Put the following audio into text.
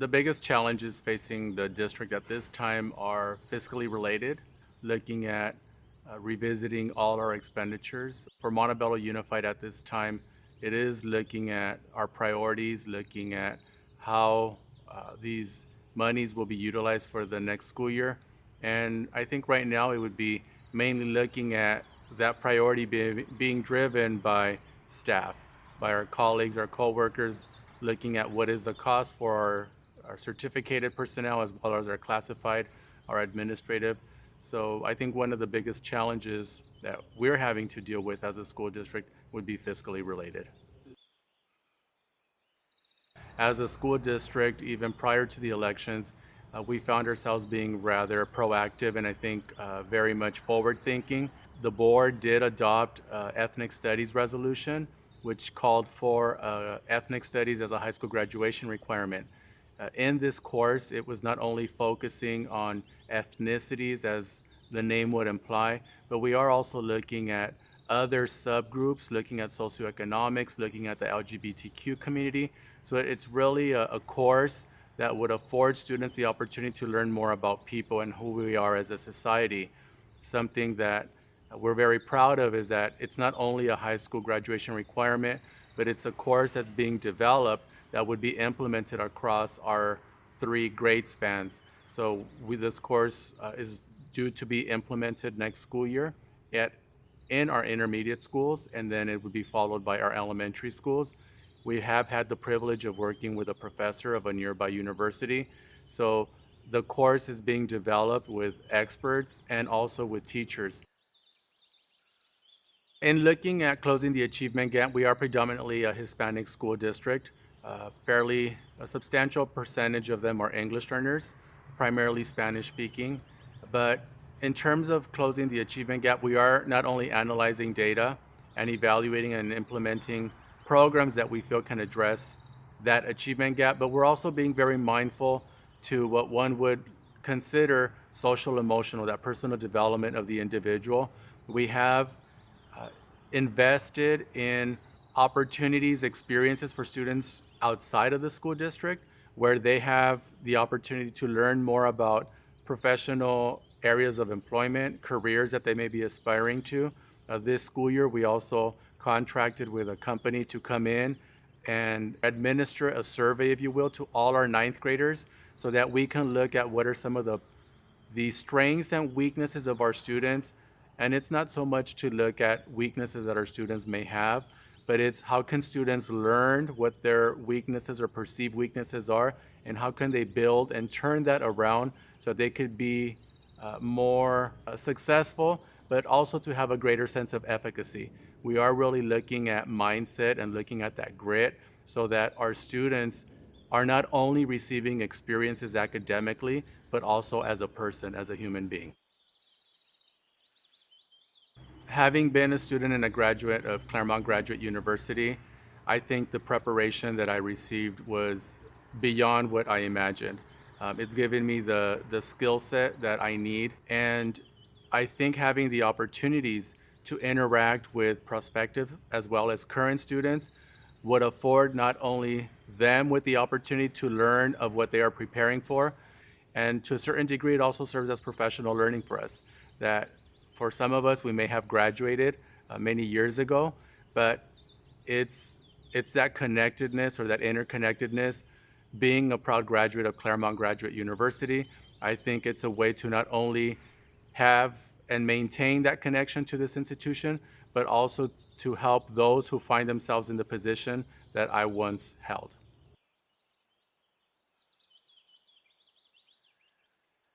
The biggest challenges facing the district at this time are fiscally related, looking at revisiting all our expenditures. For Montebello Unified at this time, it is looking at our priorities, looking at how these monies will be utilized for the next school year. And I think right now it would be mainly looking at that priority being driven by staff, by our colleagues, our coworkers, looking at what is the cost for our certificated personnel as well as our classified, our administrative. So I think one of the biggest challenges that we're having to deal with as a school district would be fiscally related. As a school district, even prior to the elections, we found ourselves being rather proactive and I think very much forward thinking. The board did adopt ethnic studies resolution, which called for ethnic studies as a high school graduation requirement. In this course, it was not only focusing on ethnicities as the name would imply, but we are also looking at other subgroups, looking at socioeconomics, looking at the LGBTQ community. So it's really a course that would afford students the opportunity to learn more about people and who we are as a society. Something that we're very proud of is that it's not only a high school graduation requirement, but it's a course that's being developed that would be implemented across our 3 grade spans. So this course is due to be implemented next school year in our intermediate schools, and then it would be followed by our elementary schools. We have had the privilege of working with a professor of a nearby university. So the course is being developed with experts and also with teachers. In looking at closing the achievement gap, we are predominantly a Hispanic school district. A substantial percentage of them are English learners, primarily Spanish speaking. But in terms of closing the achievement gap, we are not only analyzing data and evaluating and implementing programs that we feel can address that achievement gap, but we're also being very mindful to what one would consider social emotional, that personal development of the individual. We have invested in opportunities, experiences for students outside of the school district where they have the opportunity to learn more about professional areas of employment, careers that they may be aspiring to. This school year, we also contracted with a company to come in and administer a survey, if you will, to all our 9th graders so that we can look at what are some of the strengths and weaknesses of our students. And it's not so much to look at weaknesses that our students may have, but it's how can students learn what their weaknesses or perceived weaknesses are, and how can they build and turn that around so they could be more successful, but also to have a greater sense of efficacy. We are really looking at mindset and looking at that grit so that our students are not only receiving experiences academically, but also as a person, as a human being. Having been a student and a graduate of Claremont Graduate University, I think the preparation that I received was beyond what I imagined. It's given me the skill set that I need, and I think having the opportunities to interact with prospective as well as current students would afford not only them with the opportunity to learn of what they are preparing for, and to a certain degree it also serves as professional learning for us. That for some of us, we may have graduated many years ago, but it's that connectedness or that interconnectedness. Being a proud graduate of Claremont Graduate University, I think it's a way to not only have and maintain that connection to this institution, but also to help those who find themselves in the position that I once held.